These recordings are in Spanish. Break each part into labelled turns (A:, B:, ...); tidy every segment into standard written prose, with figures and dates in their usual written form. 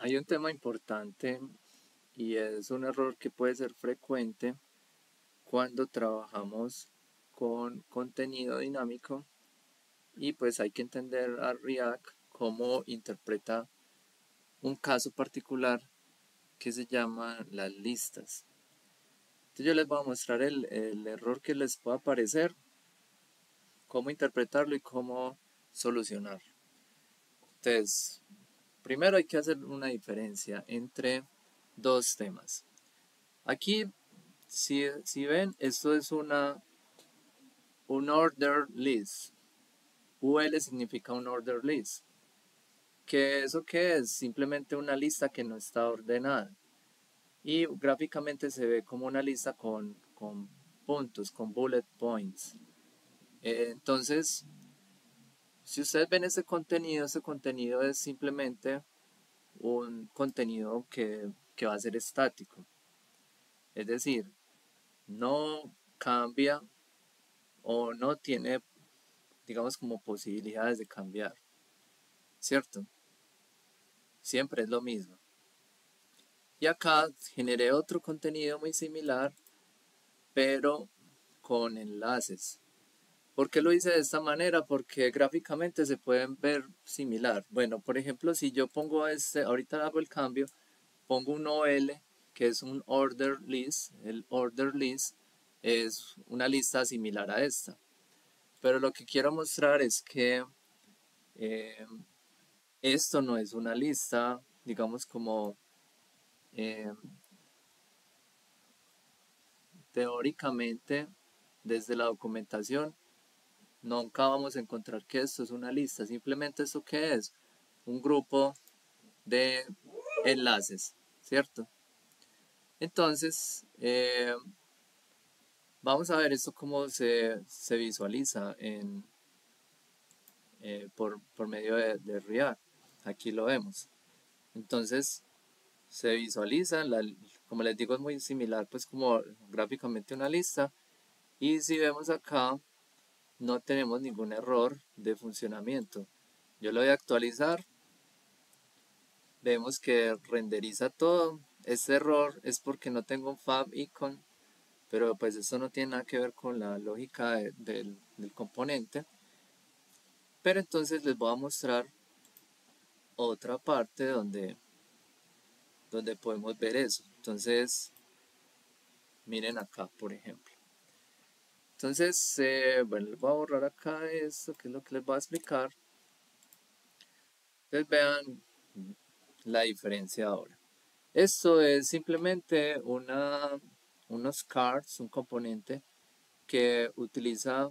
A: Hay un tema importante y es un error que puede ser frecuente cuando trabajamos con contenido dinámico y pues hay que entender a React cómo interpreta un caso particular que se llama las listas. Entonces yo les voy a mostrar el error que les pueda aparecer, cómo interpretarlo y cómo solucionarlo. Entonces, primero hay que hacer una diferencia entre dos temas. Aquí, si ven, esto es un order list. UL significa un order list. ¿Eso qué es? Simplemente una lista que no está ordenada. Y gráficamente se ve como una lista con puntos, con bullet points. Entonces, si ustedes ven ese contenido es simplemente un contenido que va a ser estático. Es decir, no cambia o no tiene, digamos, como posibilidades de cambiar, ¿cierto? Siempre es lo mismo. Y acá generé otro contenido muy similar, pero con enlaces. ¿Por qué lo hice de esta manera? Porque gráficamente se pueden ver similar. Bueno, por ejemplo, si yo pongo ahorita hago el cambio, pongo un OL, que es un order list. El order list es una lista similar a esta. Pero lo que quiero mostrar es que eh, esto no es una lista, digamos como eh, teóricamente desde la documentación nunca vamos a encontrar que esto es una lista. Simplemente esto que es un grupo de enlaces, ¿cierto? Entonces, vamos a ver esto cómo se visualiza por medio de React. Aquí lo vemos. Entonces, se visualiza, como les digo, es muy similar pues como gráficamente una lista. Y si vemos acá, no tenemos ningún error de funcionamiento. Yo lo voy a actualizar. Vemos que renderiza todo. Este error es porque no tengo un favicon, pero pues esto no tiene nada que ver con la lógica del componente. Pero entonces les voy a mostrar otra parte donde podemos ver eso. Entonces, miren acá, por ejemplo. Entonces, bueno, les voy a borrar acá esto, que es lo que les voy a explicar. Entonces vean la diferencia ahora. Esto es simplemente unos cards, un componente que utiliza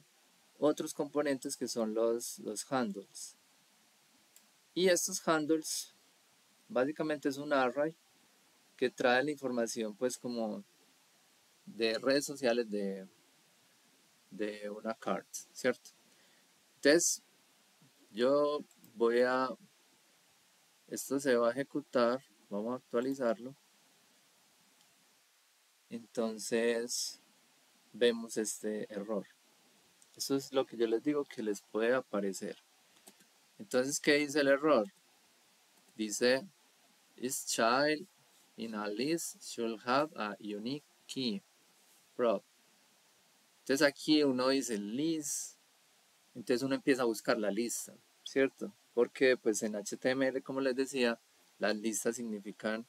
A: otros componentes que son los handles. Y estos handles básicamente es un array que trae la información pues como de redes sociales de una card, ¿cierto? Entonces yo esto se va a ejecutar, vamos a actualizarlo. Entonces vemos este error. Eso es lo que yo les digo que les puede aparecer. Entonces, ¿qué dice el error? Dice, each child in a list should have a unique key prop. Entonces aquí uno dice list, entonces uno empieza a buscar la lista, ¿cierto? Porque pues en HTML, como les decía, las listas significan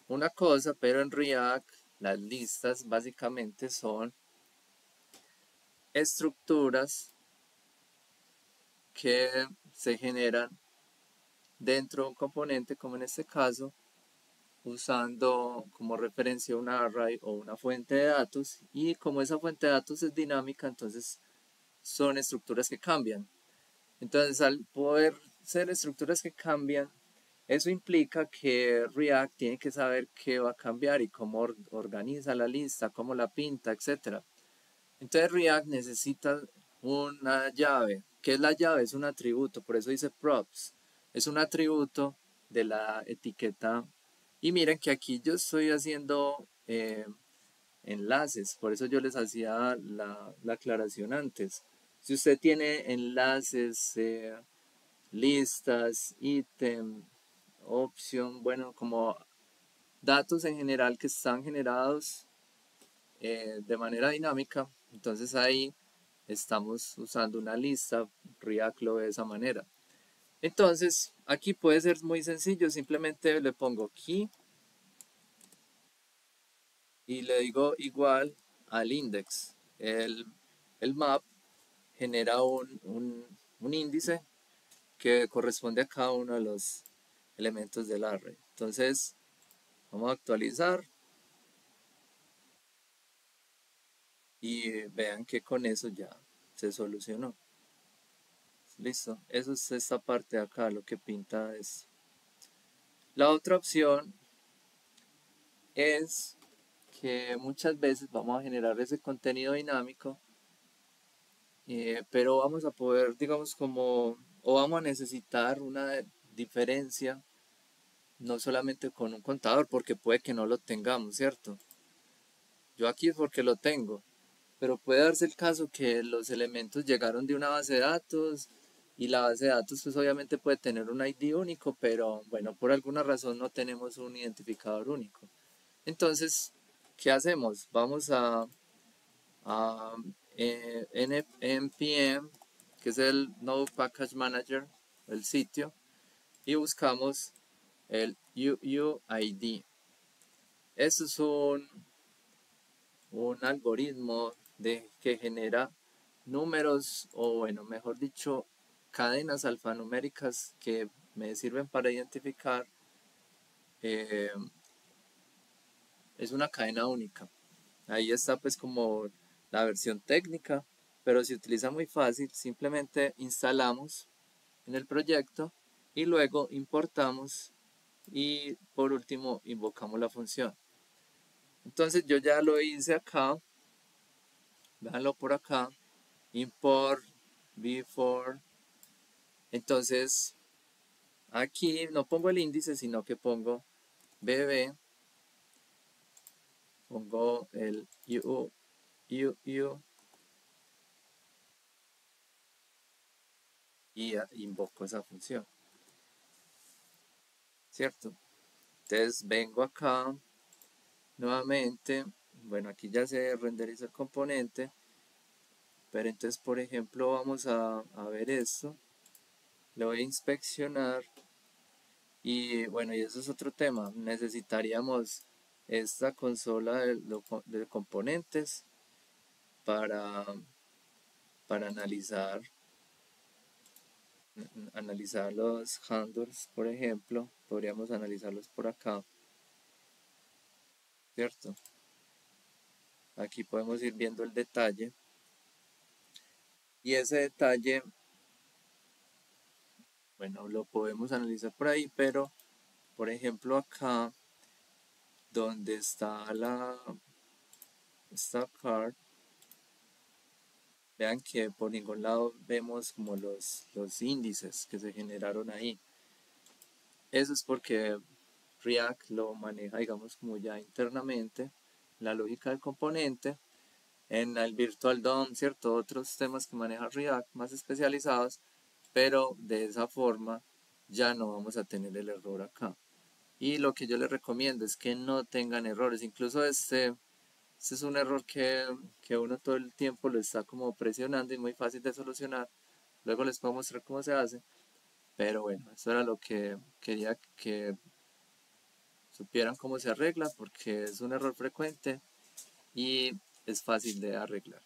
A: una cosa, pero en React las listas básicamente son estructuras que se generan dentro de un componente, como en este caso, usando como referencia un array o una fuente de datos, y como esa fuente de datos es dinámica, entonces son estructuras que cambian. Entonces, al poder ser estructuras que cambian, eso implica que React tiene que saber qué va a cambiar y cómo organiza la lista, cómo la pinta, etc. Entonces React necesita una llave. ¿Qué es la llave? Es un atributo, por eso dice props. Es un atributo de la etiqueta. Y miren que aquí yo estoy haciendo enlaces, por eso yo les hacía la aclaración antes. Si usted tiene enlaces, listas, ítem opción, bueno, como datos en general que están generados de manera dinámica. Entonces ahí estamos usando una lista, React lo ve de esa manera. Entonces aquí puede ser muy sencillo, simplemente le pongo key y le digo igual al index. El map genera un índice que corresponde a cada uno de los elementos del array. Entonces vamos a actualizar y vean que con eso ya se solucionó. Listo, eso es esta parte de acá, lo que pinta es. La otra opción es que muchas veces vamos a generar ese contenido dinámico, pero vamos a poder, digamos, o vamos a necesitar una diferencia, no solamente con un contador, porque puede que no lo tengamos, ¿cierto? Yo aquí es porque lo tengo, pero puede darse el caso que los elementos llegaron de una base de datos y la base de datos pues obviamente puede tener un ID único, pero bueno, por alguna razón no tenemos un identificador único. Entonces, ¿qué hacemos? Vamos a npm, que es el Node Package Manager, el sitio, y buscamos el UUID. Esto es un algoritmo que genera números, o bueno, mejor dicho, cadenas alfanuméricas que me sirven para identificar. eh, es una cadena única. Ahí está pues como la versión técnica, pero se utiliza muy fácil. Simplemente instalamos en el proyecto y luego importamos y por último invocamos la función. Entonces yo ya lo hice acá, véanlo por acá, import before. Entonces aquí no pongo el índice, sino que pongo bb, pongo el u y invoco esa función, ¿cierto? Entonces vengo acá nuevamente, bueno, aquí ya se renderiza el componente, pero entonces por ejemplo vamos a ver esto, lo voy a inspeccionar y bueno, y eso es otro tema, necesitaríamos esta consola de componentes para, para analizar los handles, por ejemplo, podríamos analizarlos por acá, ¿cierto? Aquí podemos ir viendo el detalle y ese detalle, bueno, lo podemos analizar por ahí, pero por ejemplo acá donde está la stock card, vean que por ningún lado vemos como los índices que se generaron ahí. Eso es porque React lo maneja, digamos, como ya internamente, la lógica del componente, en el Virtual DOM, ¿cierto? Otros temas que maneja React más especializados, pero de esa forma ya no vamos a tener el error acá. Y lo que yo les recomiendo es que no tengan errores, incluso este es un error que uno todo el tiempo lo está como presionando y muy fácil de solucionar. Luego les puedo mostrar cómo se hace, pero bueno, eso era lo que quería que supieran cómo se arregla, porque es un error frecuente y es fácil de arreglar.